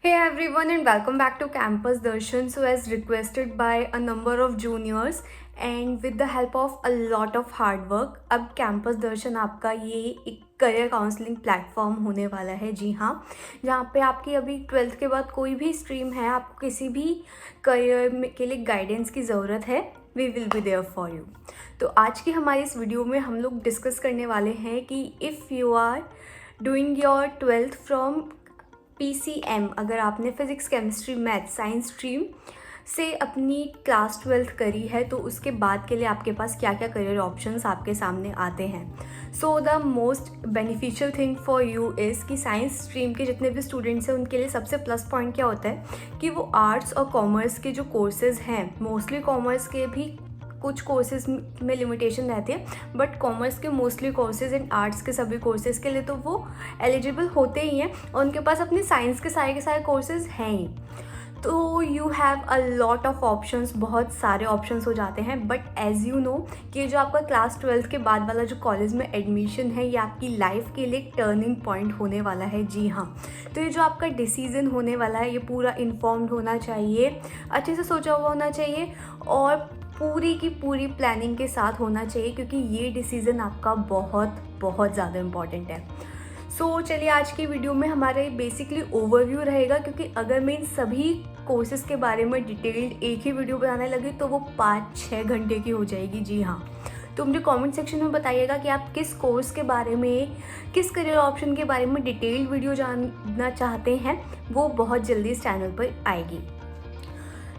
Hey everyone and welcome back to Campus Darshan. So as requested by a number of juniors and with the help of a lot of hard work, अब campus दर्शन आपका ये एक career counselling platform होने वाला है। जी हाँ, जहाँ पे आपकी अभी 12th के बाद कोई भी स्ट्रीम है, आपको किसी भी करियर के लिए गाइडेंस की ज़रूरत है, we will be there for you. तो आज की हमारी इस वीडियो में हम लोग डिस्कस करने वाले हैं कि if you are doing your 12th from PCM, अगर आपने physics chemistry math science stream से अपनी क्लास 12th करी है तो उसके बाद के लिए आपके पास क्या क्या करियर ऑप्शंस आपके सामने आते हैं। So the most beneficial thing for you is कि साइंस स्ट्रीम के जितने भी स्टूडेंट्स हैं उनके लिए सबसे प्लस पॉइंट क्या होता है कि वो आर्ट्स और कॉमर्स के जो कोर्सेज़ हैं, मोस्टली कॉमर्स के भी कुछ कोर्सेज में लिमिटेशन रहती है, बट कॉमर्स के मोस्टली कोर्सेज एंड आर्ट्स के सभी कोर्सेज के लिए तो वो एलिजिबल होते ही हैं और उनके पास अपने साइंस के सारे कोर्सेज हैं ही। तो you have a lot of options, बहुत सारे ऑप्शंस हो जाते हैं। बट एज़ यू नो कि जो आपका क्लास 12th के बाद वाला जो कॉलेज में एडमिशन है ये आपकी लाइफ के लिए एक टर्निंग पॉइंट होने वाला है। जी हाँ, तो ये जो आपका डिसीजन होने वाला है ये पूरा इन्फॉर्म्ड होना चाहिए, अच्छे से सोचा हुआ होना चाहिए और पूरी की पूरी प्लानिंग के साथ होना चाहिए, क्योंकि ये डिसीज़न आपका बहुत बहुत ज़्यादा इम्पॉर्टेंट है। सो चलिए आज की वीडियो में हमारे बेसिकली ओवरव्यू रहेगा, क्योंकि अगर मैं इन सभी कोर्सेज़ के बारे में डिटेल्ड एक ही वीडियो बनाने लगी तो वो 5-6 घंटे की हो जाएगी। जी हाँ, तो मुझे कमेंट सेक्शन में बताइएगा कि आप किस कोर्स के बारे में, किस करियर ऑप्शन के बारे में डिटेल्ड वीडियो जानना चाहते हैं। वो बहुत जल्दी इस चैनल पर आएगी।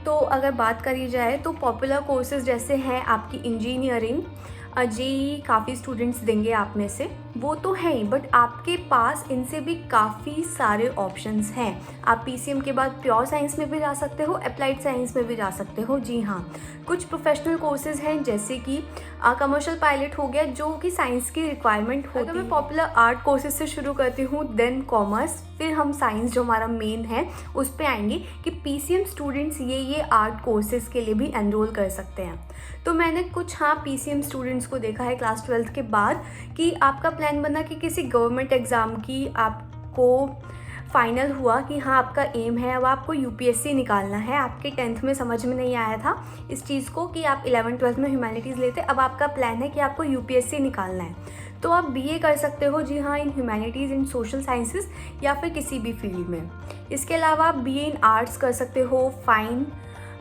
तो अगर बात करी जाए तो पॉपुलर कोर्सेज जैसे हैं आपकी इंजीनियरिंग, जेईई काफ़ी स्टूडेंट्स देंगे आप में से, वो तो है ही, बट आपके पास इनसे भी काफ़ी सारे ऑप्शंस हैं। आप पीसीएम के बाद प्योर साइंस में भी जा सकते हो, अप्लाइड साइंस में भी जा सकते हो। जी हाँ, कुछ प्रोफेशनल कोर्सेज हैं जैसे कि कमर्शियल पायलट हो गया, जो कि साइंस की रिक्वायरमेंट होती है। अगर मैं पॉपुलर आर्ट कोर्सेज से शुरू करती हूँ, देन कॉमर्स, फिर हम साइंस जो हमारा मेन है उस पर आएंगे कि पीसीएम स्टूडेंट्स ये आर्ट कोर्सेज के लिए भी एनरोल कर सकते हैं। तो मैंने कुछ पीसीएम स्टूडेंट्स को देखा है क्लास 12th के बाद कि आपका प्लान बना कि किसी गवर्नमेंट एग्ज़ाम की आपको फाइनल हुआ कि हाँ आपका एम है, अब आपको यूपीएससी निकालना है। आपके 10th में समझ में नहीं आया था इस चीज़ को कि आप 11th-12th में ह्यूमैनिटीज़ लेते, अब आपका प्लान है कि आपको यूपीएससी निकालना है। तो आप बीए कर सकते हो, जी हाँ, इन ह्यूमैनिटीज़, इन सोशल साइंसेस या फिर किसी भी फील्ड में। इसके अलावा आप बीए इन आर्ट्स कर सकते हो, फाइन,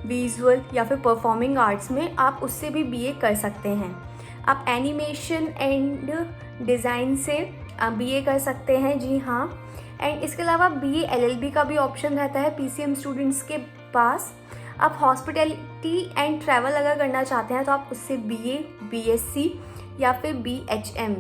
विजुअल या फिर परफॉर्मिंग आर्ट्स में आप उससे भी बीए कर सकते हैं। आप एनिमेशन एंड डिज़ाइन से बीए कर सकते हैं। जी हाँ, एंड इसके अलावा बीए एलएलबी का भी ऑप्शन रहता है पीसीएम स्टूडेंट्स के पास। आप हॉस्पिटैलिटी एंड ट्रैवल अगर करना चाहते हैं तो आप उससे बीए, बीएससी या फिर बीएचएम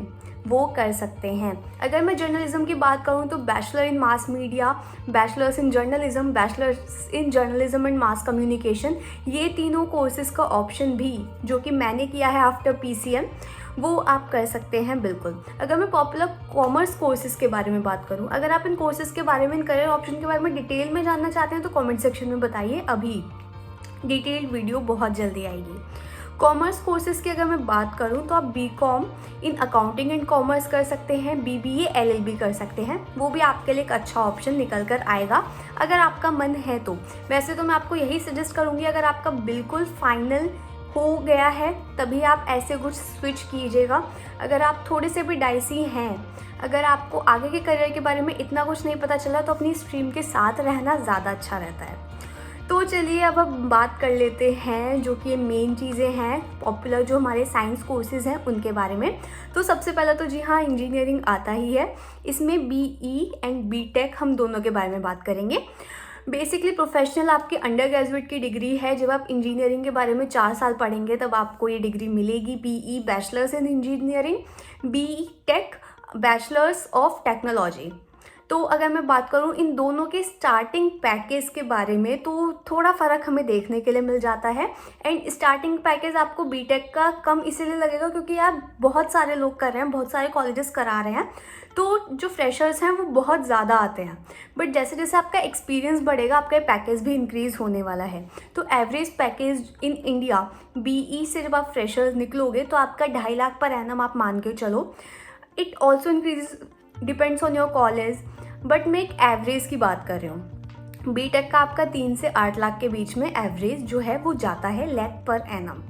वो कर सकते हैं। अगर मैं जर्नलिज्म की बात करूं तो bachelor in mass media, bachelors in journalism, bachelors in journalism and mass communication, ये तीनों कोर्सेज का ऑप्शन भी जो कि मैंने किया है आफ्टर पीसीएम, वो आप कर सकते हैं बिल्कुल। अगर मैं पॉपुलर कॉमर्स कोर्सेज़ के बारे में बात करूं, अगर आप इन कोर्सेज़ के बारे में, इन करियर ऑप्शन के बारे में डिटेल में जानना चाहते हैं तो कमेंट सेक्शन में बताइए, अभी डिटेल्ड वीडियो बहुत जल्दी आएगी। कॉमर्स कोर्सेज की अगर मैं बात करूं तो आप BCom in accounting and commerce कर सकते हैं, बीबीए एलएलबी कर सकते हैं, वो भी आपके लिए एक अच्छा ऑप्शन निकल कर आएगा अगर आपका मन है तो। वैसे तो मैं आपको यही सजेस्ट करूंगी, अगर आपका बिल्कुल फाइनल हो गया है तभी आप ऐसे कुछ स्विच कीजिएगा। अगर आप थोड़े से भी डाइसी हैं, अगर आपको आगे के करियर के बारे में इतना कुछ नहीं पता चला, तो अपनी स्ट्रीम के साथ रहना ज़्यादा अच्छा रहता है। तो चलिए अब हम बात कर लेते हैं जो कि ये मेन चीज़ें हैं पॉपुलर जो हमारे साइंस कोर्सेज़ हैं उनके बारे में। तो सबसे पहला तो जी हाँ, इंजीनियरिंग आता ही है। इसमें बीई एंड बीटेक हम दोनों के बारे में बात करेंगे। बेसिकली प्रोफेशनल आपकी अंडर ग्रेजुएट की डिग्री है। जब आप इंजीनियरिंग के बारे में 4 साल पढ़ेंगे तब आपको ये डिग्री मिलेगी। BE bachelors in engineering, BTech bachelors of technology. तो अगर मैं बात करूं इन दोनों के स्टार्टिंग पैकेज के बारे में तो थोड़ा फ़र्क हमें देखने के लिए मिल जाता है। एंड स्टार्टिंग पैकेज आपको बीटेक का कम इसीलिए लगेगा क्योंकि यार बहुत सारे लोग कर रहे हैं, बहुत सारे कॉलेजेस करा रहे हैं, तो जो फ्रेशर्स हैं वो बहुत ज़्यादा आते हैं। बट जैसे जैसे आपका एक्सपीरियंस बढ़ेगा आपका पैकेज भी इंक्रीज़ होने वाला है। तो average package in India BE से जब आप फ्रेशर्स निकलोगे तो आपका 2.5 लाख पर एनम आप मान के चलो। It also increase, depends on your college, but मैं एक एवरेज की बात कर रही हूँ। बीटेक का आपका 3 से 8 लाख के बीच में एवरेज जो है वो जाता है लैख पर एनम।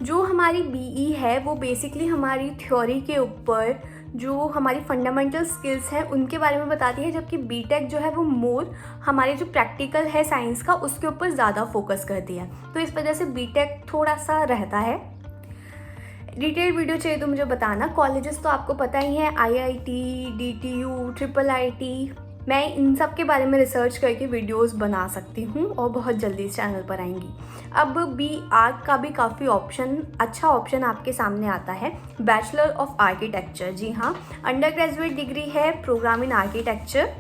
जो हमारी बीई है वो बेसिकली हमारी थ्योरी के ऊपर जो हमारी फंडामेंटल स्किल्स हैं उनके बारे में बताती है, जबकि बीटेक जो है वो मोर हमारे जो प्रैक्टिकल है साइंस का उसके ऊपर ज़्यादा फोकस करती है। तो इस वजह से बीटेक थोड़ा सा रहता है। डिटेल वीडियो चाहिए तो मुझे बताना। कॉलेजेस तो आपको पता ही है, आईआईटी, डीटीयू, ट्रिपल आईटी, मैं इन सब के बारे में रिसर्च करके वीडियोस बना सकती हूँ और बहुत जल्दी इस चैनल पर आएंगी। अब बी आर्ट का भी काफ़ी अच्छा ऑप्शन आपके सामने आता है, बैचलर ऑफ आर्किटेक्चर। जी हाँ, अंडर ग्रेजुएट डिग्री है प्रोग्राम इन आर्किटेक्चर।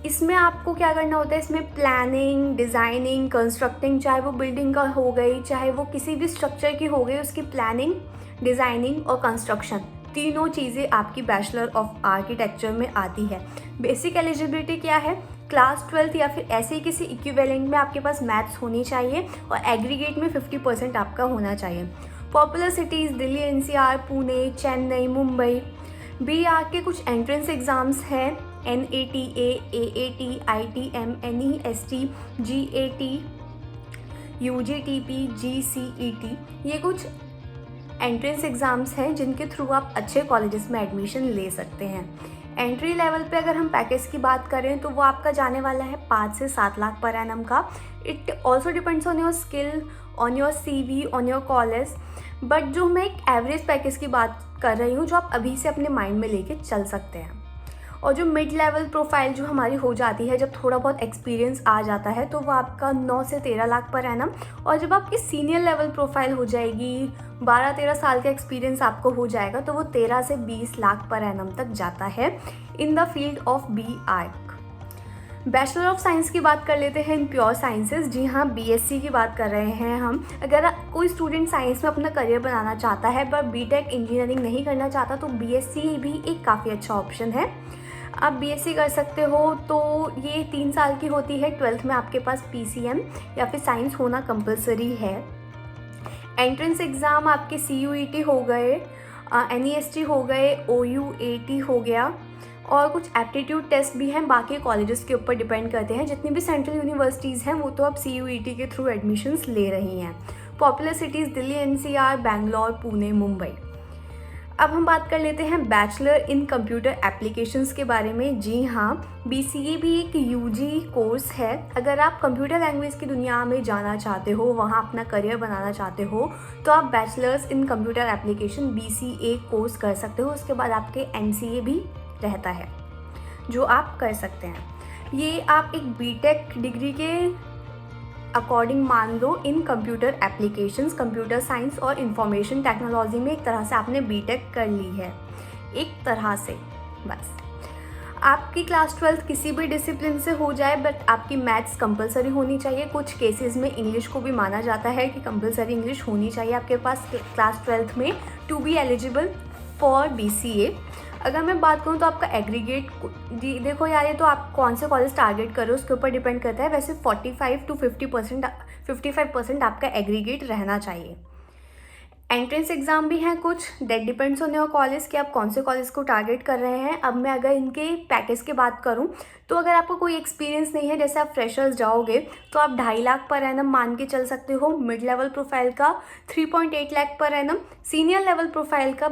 इसमें आपको क्या करना होता है, इसमें प्लानिंग, डिज़ाइनिंग, कंस्ट्रक्टिंग, चाहे वो बिल्डिंग का हो गई, चाहे वो किसी भी स्ट्रक्चर की हो गई, उसकी प्लानिंग, डिज़ाइनिंग और कंस्ट्रक्शन, तीनों चीज़ें आपकी बैचलर ऑफ आर्किटेक्चर में आती है। बेसिक एलिजिबिलिटी क्या है, क्लास 12 या फिर ऐसे ही किसी इक्विवेलेंट में आपके पास मैथ्स होनी चाहिए और एग्रीगेट में 50% आपका होना चाहिए। Popular cities Delhi, NCR, Pune, Chennai, Mumbai. BArch के कुछ एंट्रेंस एग्ज़ाम्स हैं, NATA, AAT, ITM, NEST, GAT, UGTP, GCET। ये कुछ एंट्रेंस एग्ज़ाम्स हैं जिनके थ्रू आप अच्छे कॉलेजेस में एडमिशन ले सकते हैं। एंट्री लेवल पे अगर हम पैकेज की बात करें तो वो आपका जाने वाला है 5 से 7 लाख पर एनम का। It also depends on your skill, on your CV, on your college. But जो मैं एक एवरेज पैकेज की बात कर रही हूँ जो आप अभी से अपने माइंड में लेके चल सकते हैं। और जो मिड लेवल प्रोफाइल जो हमारी हो जाती है, जब थोड़ा बहुत एक्सपीरियंस आ जाता है, तो वो आपका 9 से 13 लाख पर एनम। और जब आपकी सीनियर लेवल प्रोफाइल हो जाएगी, 12-13 साल का एक्सपीरियंस आपको हो जाएगा, तो वो 13 से 20 लाख पर एनम तक जाता है in the field of B Arch. Bachelor of science की बात कर लेते हैं इन प्योर साइंसेज। जी हाँ, BSc की बात कर रहे हैं हम। अगर कोई स्टूडेंट साइंस में अपना करियर बनाना चाहता है पर बीटेक इंजीनियरिंग नहीं करना चाहता, तो BSc भी एक काफ़ी अच्छा ऑप्शन है। आप BSc कर सकते हो, तो ये 3 साल की होती है। 12th में आपके पास PCM या फिर साइंस होना कंपलसरी है। एंट्रेंस एग्ज़ाम आपके CUET हो गए, NEST हो गए, OUAT हो गया, और कुछ एप्टीट्यूड टेस्ट भी हैं। बाकी कॉलेजेस के ऊपर डिपेंड करते हैं। जितनी भी सेंट्रल यूनिवर्सिटीज़ हैं वो तो अब CUET के थ्रू एडमिशन्स ले रही हैं। Popular cities Delhi, NCR, Bangalore, Pune, Mumbai. अब हम बात कर लेते हैं बैचलर इन कंप्यूटर एप्लीकेशंस के बारे में। जी हाँ, BCA भी एक UG कोर्स है। अगर आप कंप्यूटर लैंग्वेज की दुनिया में जाना चाहते हो, वहाँ अपना करियर बनाना चाहते हो, तो आप bachelors in computer application BCA course कर सकते हो। उसके बाद आपके MCA भी रहता है जो आप कर सकते हैं। ये आप एक बीटेक डिग्री के अकॉर्डिंग मान लो in computer applications, computer science और इंफॉर्मेशन टेक्नोलॉजी में एक तरह से आपने बीटेक कर ली है, एक तरह से। बस आपकी क्लास 12 किसी भी डिसिप्लिन से हो जाए, बट आपकी मैथ्स कंपलसरी होनी चाहिए। कुछ केसेस में इंग्लिश को भी माना जाता है कि कंपलसरी इंग्लिश होनी चाहिए आपके पास क्लास 12 में to be eligible for BCA। अगर मैं बात करूँ तो आपका एग्रीगेट, देखो यार, ये तो आप कौन से कॉलेज टारगेट करो उसके ऊपर डिपेंड करता है। वैसे 45 to 55% आपका एग्रीगेट रहना चाहिए। एंट्रेंस एग्ज़ाम भी हैं कुछ, date depends on your college कि आप कौन से कॉलेज को टारगेट कर रहे हैं। अब मैं अगर इनके पैकेज की बात करूं तो अगर आपको कोई एक्सपीरियंस नहीं है, जैसे आप फ्रेशर्स जाओगे, तो आप 2.5 लाख पर एनम मान के चल सकते हो। मिड लेवल प्रोफाइल का 3.8 lakh per annum, senior level profile का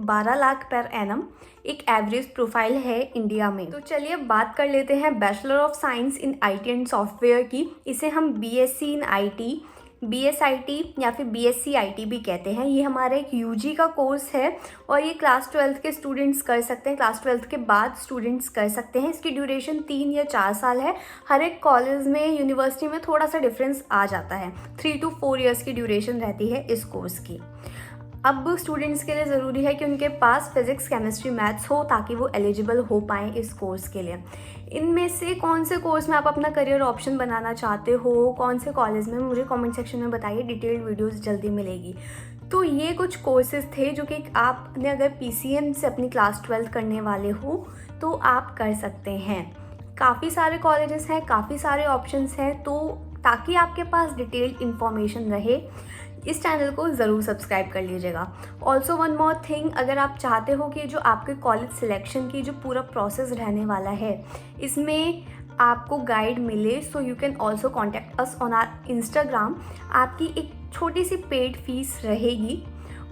12 लाख पर एनम एक एवरेज प्रोफाइल है इंडिया में। तो चलिए अब बात कर लेते हैं bachelor of science in IT and software की। इसे हम BSc इन IT, BSIT या फिर BSc IT भी कहते हैं। ये हमारा एक UG का कोर्स है और ये क्लास 12 के स्टूडेंट्स कर सकते हैं, क्लास 12 के बाद स्टूडेंट्स कर सकते हैं। इसकी ड्यूरेशन 3 या 4 साल है। हर एक कॉलेज में, यूनिवर्सिटी में थोड़ा सा डिफरेंस आ जाता है। 3 to 4 ईयर्स की ड्यूरेशन रहती है इस कोर्स की। अब स्टूडेंट्स के लिए ज़रूरी है कि उनके पास फिजिक्स, केमिस्ट्री, मैथ्स हो ताकि वो एलिजिबल हो पाएँ इस कोर्स के लिए। इनमें से कौन से कोर्स में आप अपना करियर ऑप्शन बनाना चाहते हो, कौन से कॉलेज में, मुझे कमेंट सेक्शन में बताइए। डिटेल्ड वीडियोस जल्दी मिलेगी। तो ये कुछ कोर्सेज थे जो कि आपने अगर PCM से अपनी क्लास 12 करने वाले हो तो आप कर सकते हैं। काफ़ी सारे कॉलेजेस हैं, काफ़ी सारे ऑप्शंस हैं, तो ताकि आपके पास डिटेल्ड इन्फॉर्मेशन रहे, इस चैनल को ज़रूर सब्सक्राइब कर लीजिएगा। ऑल्सो वन मोर थिंग, अगर आप चाहते हो कि जो आपके कॉलेज सिलेक्शन की जो पूरा प्रोसेस रहने वाला है, इसमें आपको गाइड मिले so you can also contact us on our Instagram. आपकी एक छोटी सी पेड फीस रहेगी,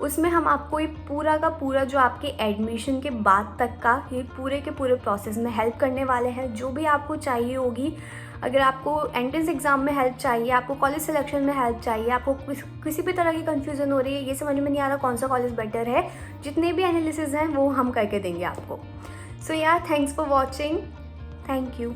उसमें हम आपको ये पूरा का पूरा जो आपके एडमिशन के बाद तक का ये पूरे के पूरे प्रोसेस में हेल्प करने वाले हैं। जो भी आपको चाहिए होगी, अगर आपको एंट्रेंस एग्ज़ाम में हेल्प चाहिए, आपको कॉलेज सिलेक्शन में हेल्प चाहिए, आपको किसी भी तरह की कन्फ्यूज़न हो रही है, ये समझ में नहीं आ रहा कौन सा कॉलेज बेटर है, जितने भी एनालिसिस हैं वो हम करके देंगे आपको। सो यार, thanks for watching. Thank you.